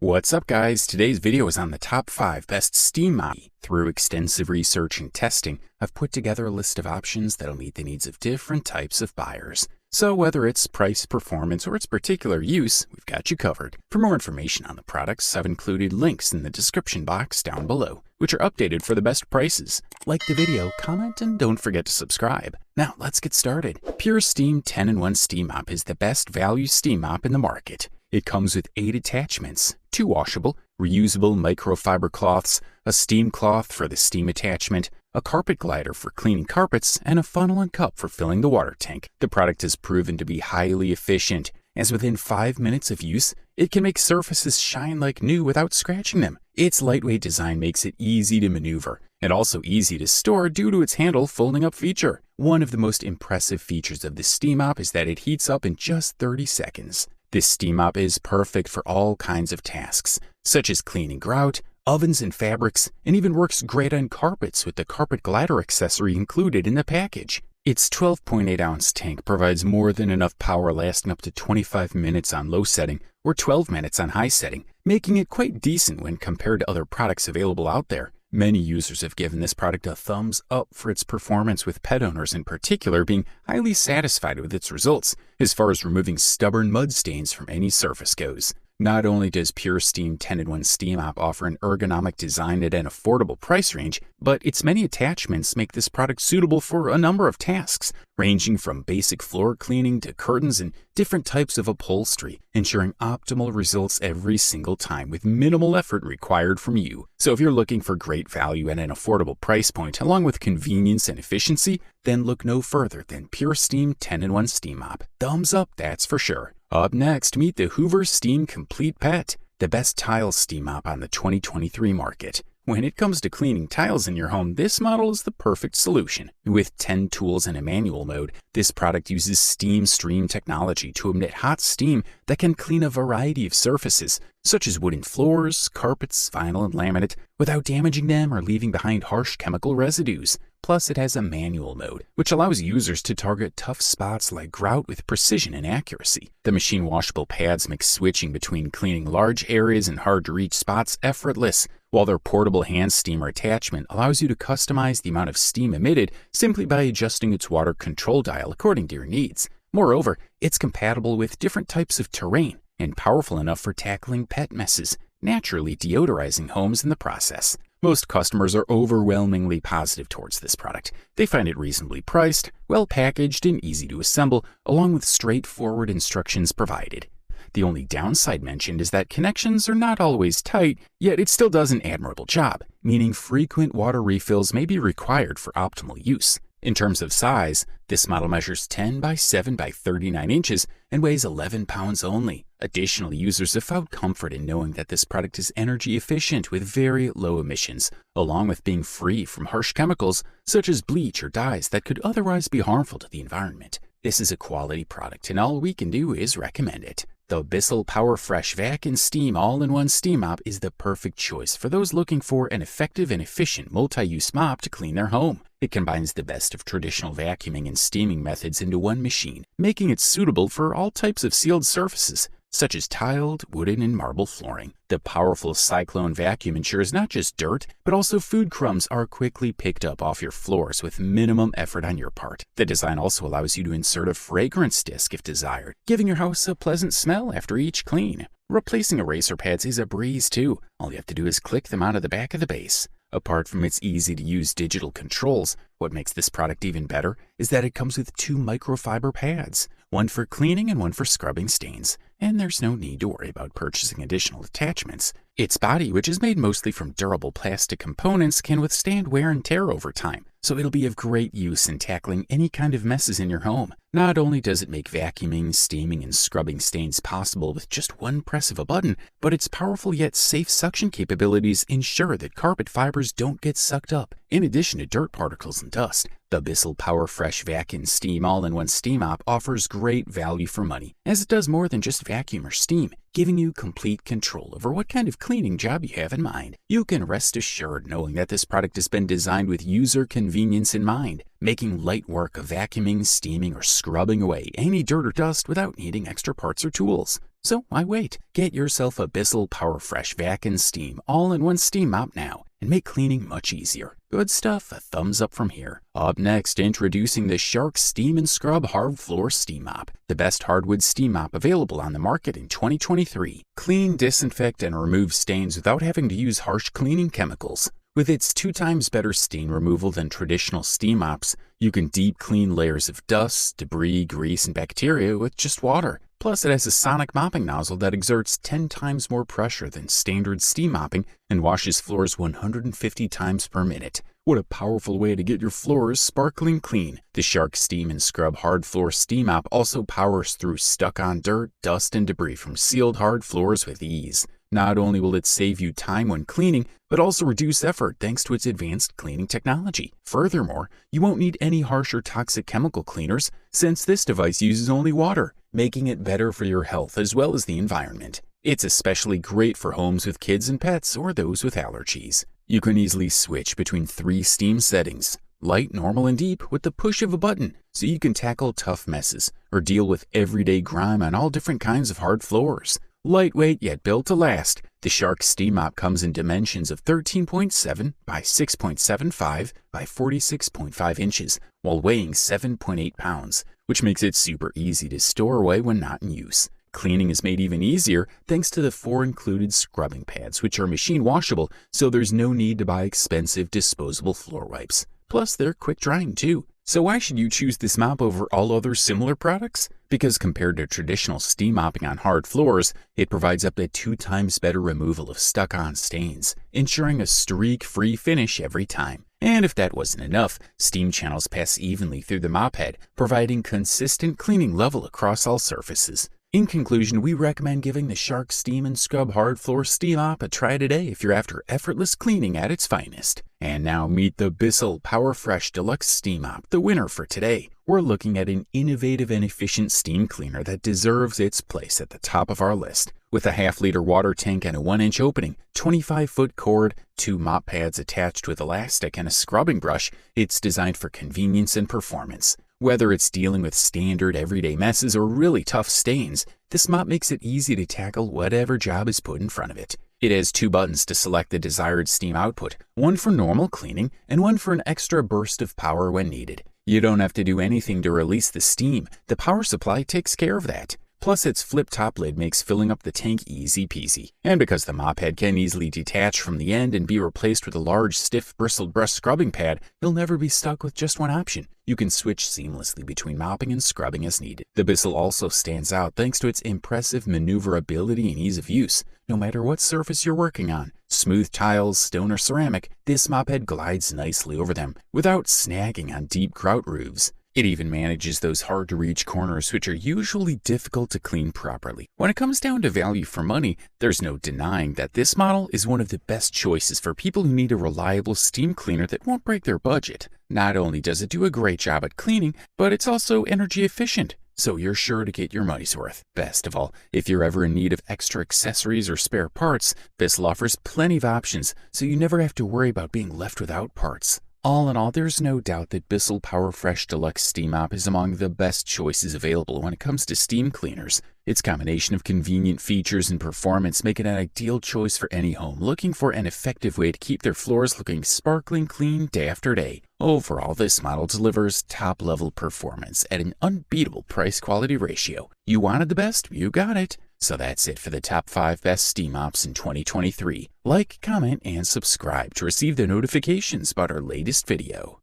What's up guys, today's video is on the top 5 best Steam Mop. Through extensive research and testing, I've put together a list of options that'll meet the needs of different types of buyers. So whether it's price, performance, or its particular use, we've got you covered. For more information on the products, I've included links in the description box down below, which are updated for the best prices. Like the video, comment, and don't forget to subscribe. Now let's get started. PurSteam 10-in-1 Steam Mop is the best value steam mop in the market. It comes with 8 attachments, 2 washable, reusable microfiber cloths, a steam cloth for the steam attachment, a carpet glider for cleaning carpets, and a funnel and cup for filling the water tank. The product has proven to be highly efficient, as within 5 minutes of use, it can make surfaces shine like new without scratching them. Its lightweight design makes it easy to maneuver, and also easy to store due to its handle folding up feature. One of the most impressive features of the Steam Mop is that it heats up in just 30 seconds. This Steam Mop is perfect for all kinds of tasks, such as cleaning grout, ovens and fabrics, and even works great on carpets with the carpet glider accessory included in the package. Its 12.8-ounce tank provides more than enough power lasting up to 25 minutes on low setting or 12 minutes on high setting, making it quite decent when compared to other products available out there. Many users have given this product a thumbs up for its performance, with pet owners in particular being highly satisfied with its results as far as removing stubborn mud stains from any surface goes. Not only does PurSteam 10-in-1 Steam Mop offer an ergonomic design at an affordable price range, but its many attachments make this product suitable for a number of tasks, ranging from basic floor cleaning to curtains and different types of upholstery, ensuring optimal results every single time with minimal effort required from you. So if you're looking for great value at an affordable price point along with convenience and efficiency, then look no further than PurSteam 10-in-1 Steam Mop. Thumbs up, that's for sure. Up next, meet the Hoover Steam Complete Pet, the best tile steam mop on the 2023 market. When it comes to cleaning tiles in your home, this model is the perfect solution. With 10 tools and a manual mode, this product uses steam stream technology to emit hot steam that can clean a variety of surfaces, such as wooden floors, carpets, vinyl, and laminate, without damaging them or leaving behind harsh chemical residues. Plus, it has a manual mode, which allows users to target tough spots like grout with precision and accuracy. The machine washable pads make switching between cleaning large areas and hard-to-reach spots effortless, while their portable hand steamer attachment allows you to customize the amount of steam emitted simply by adjusting its water control dial according to your needs. Moreover, it's compatible with different types of terrain and powerful enough for tackling pet messes, naturally deodorizing homes in the process. Most customers are overwhelmingly positive towards this product. They find it reasonably priced, well packaged, and easy to assemble, along with straightforward instructions provided. The only downside mentioned is that connections are not always tight, yet it still does an admirable job, meaning frequent water refills may be required for optimal use. In terms of size, this model measures 10 by 7 by 39 inches and weighs 11 pounds only. Additionally, users have found comfort in knowing that this product is energy efficient with very low emissions, along with being free from harsh chemicals such as bleach or dyes that could otherwise be harmful to the environment. This is a quality product, and all we can do is recommend it. The Bissell PowerFresh Vac and Steam All-in-One Steam Mop is the perfect choice for those looking for an effective and efficient multi-use mop to clean their home. It combines the best of traditional vacuuming and steaming methods into one machine, making it suitable for all types of sealed surfaces, such as tiled, wooden, and marble flooring. The powerful cyclone vacuum ensures not just dirt, but also food crumbs are quickly picked up off your floors with minimum effort on your part. The design also allows you to insert a fragrance disc if desired, giving your house a pleasant smell after each clean. Replacing eraser pads is a breeze too. All you have to do is click them onto the back of the base. Apart from its easy-to-use digital controls, what makes this product even better is that it comes with 2 microfiber pads, one for cleaning and one for scrubbing stains, and there's no need to worry about purchasing additional attachments. Its body, which is made mostly from durable plastic components, can withstand wear and tear over time, so it'll be of great use in tackling any kind of messes in your home. Not only does it make vacuuming, steaming, and scrubbing stains possible with just one press of a button, but its powerful yet safe suction capabilities ensure that carpet fibers don't get sucked up, in addition to dirt particles and dust. The Bissell PowerFresh Vac and Steam All-in-One Steam Mop offers great value for money, as it does more than just vacuum or steam, giving you complete control over what kind of cleaning job you have in mind. You can rest assured knowing that this product has been designed with user convenience in mind, making light work of vacuuming, steaming, or scrubbing away any dirt or dust without needing extra parts or tools. So why wait? Get yourself a Bissell PowerFresh Vac and Steam all-in-one Steam Mop now and make cleaning much easier. Good stuff, a thumbs up from here. Up next, introducing the Shark Steam and Scrub Hard Floor Steam Mop, the best hardwood steam mop available on the market in 2023. Clean, disinfect, and remove stains without having to use harsh cleaning chemicals. With its 2 times better stain removal than traditional steam mops, you can deep clean layers of dust, debris, grease, and bacteria with just water. Plus, it has a sonic mopping nozzle that exerts 10 times more pressure than standard steam mopping and washes floors 150 times per minute. What a powerful way to get your floors sparkling clean. The Shark Steam and Scrub Hard Floor Steam Mop also powers through stuck-on dirt, dust, and debris from sealed hard floors with ease. Not only will it save you time when cleaning, but also reduce effort thanks to its advanced cleaning technology. Furthermore, you won't need any harsh or toxic chemical cleaners since this device uses only water, making it better for your health as well as the environment. It's especially great for homes with kids and pets or those with allergies. You can easily switch between 3 steam settings, light, normal, and deep, with the push of a button, so you can tackle tough messes or deal with everyday grime on all different kinds of hard floors. Lightweight yet built to last, the Shark Steam Mop comes in dimensions of 13.7 by 6.75 by 46.5 inches, while weighing 7.8 pounds, which makes it super easy to store away when not in use. Cleaning is made even easier thanks to the 4 included scrubbing pads, which are machine washable, so there's no need to buy expensive disposable floor wipes. Plus, they're quick drying too. So why should you choose this mop over all other similar products? Because compared to traditional steam mopping on hard floors, it provides up to 2 times better removal of stuck-on stains, ensuring a streak-free finish every time. And if that wasn't enough, steam channels pass evenly through the mop head, providing consistent cleaning level across all surfaces. In conclusion, we recommend giving the Shark Steam and Scrub Hard Floor Steam Mop a try today if you're after effortless cleaning at its finest. And now meet the Bissell PowerFresh Deluxe Steam Mop, the winner for today. We're looking at an innovative and efficient steam cleaner that deserves its place at the top of our list. With a half-liter water tank and a 1-inch opening, 25-foot cord, 2 mop pads attached with elastic, and a scrubbing brush, it's designed for convenience and performance. Whether it's dealing with standard everyday messes or really tough stains, this mop makes it easy to tackle whatever job is put in front of it. It has 2 buttons to select the desired steam output, one for normal cleaning and one for an extra burst of power when needed. You don't have to do anything to release the steam. The power supply takes care of that. Plus, its flip-top lid makes filling up the tank easy peasy. And because the mop head can easily detach from the end and be replaced with a large, stiff, bristled brush scrubbing pad, you'll never be stuck with just one option. You can switch seamlessly between mopping and scrubbing as needed. The Bissell also stands out thanks to its impressive maneuverability and ease of use. No matter what surface you're working on, smooth tiles, stone, or ceramic, this mop head glides nicely over them without snagging on deep grout roofs. It even manages those hard-to-reach corners which are usually difficult to clean properly. When it comes down to value for money, there's no denying that this model is one of the best choices for people who need a reliable steam cleaner that won't break their budget. Not only does it do a great job at cleaning, but it's also energy efficient, so you're sure to get your money's worth. Best of all, if you're ever in need of extra accessories or spare parts, Bissell offers plenty of options, so you never have to worry about being left without parts. All in all, there's no doubt that Bissell PowerFresh Deluxe Steam Mop is among the best choices available when it comes to steam cleaners. Its combination of convenient features and performance make it an ideal choice for any home looking for an effective way to keep their floors looking sparkling clean day after day. Overall, this model delivers top-level performance at an unbeatable price-quality ratio. You wanted the best, you got it. So that's it for the top 5 best steam mops in 2023. Like, comment, and subscribe to receive the notifications about our latest video.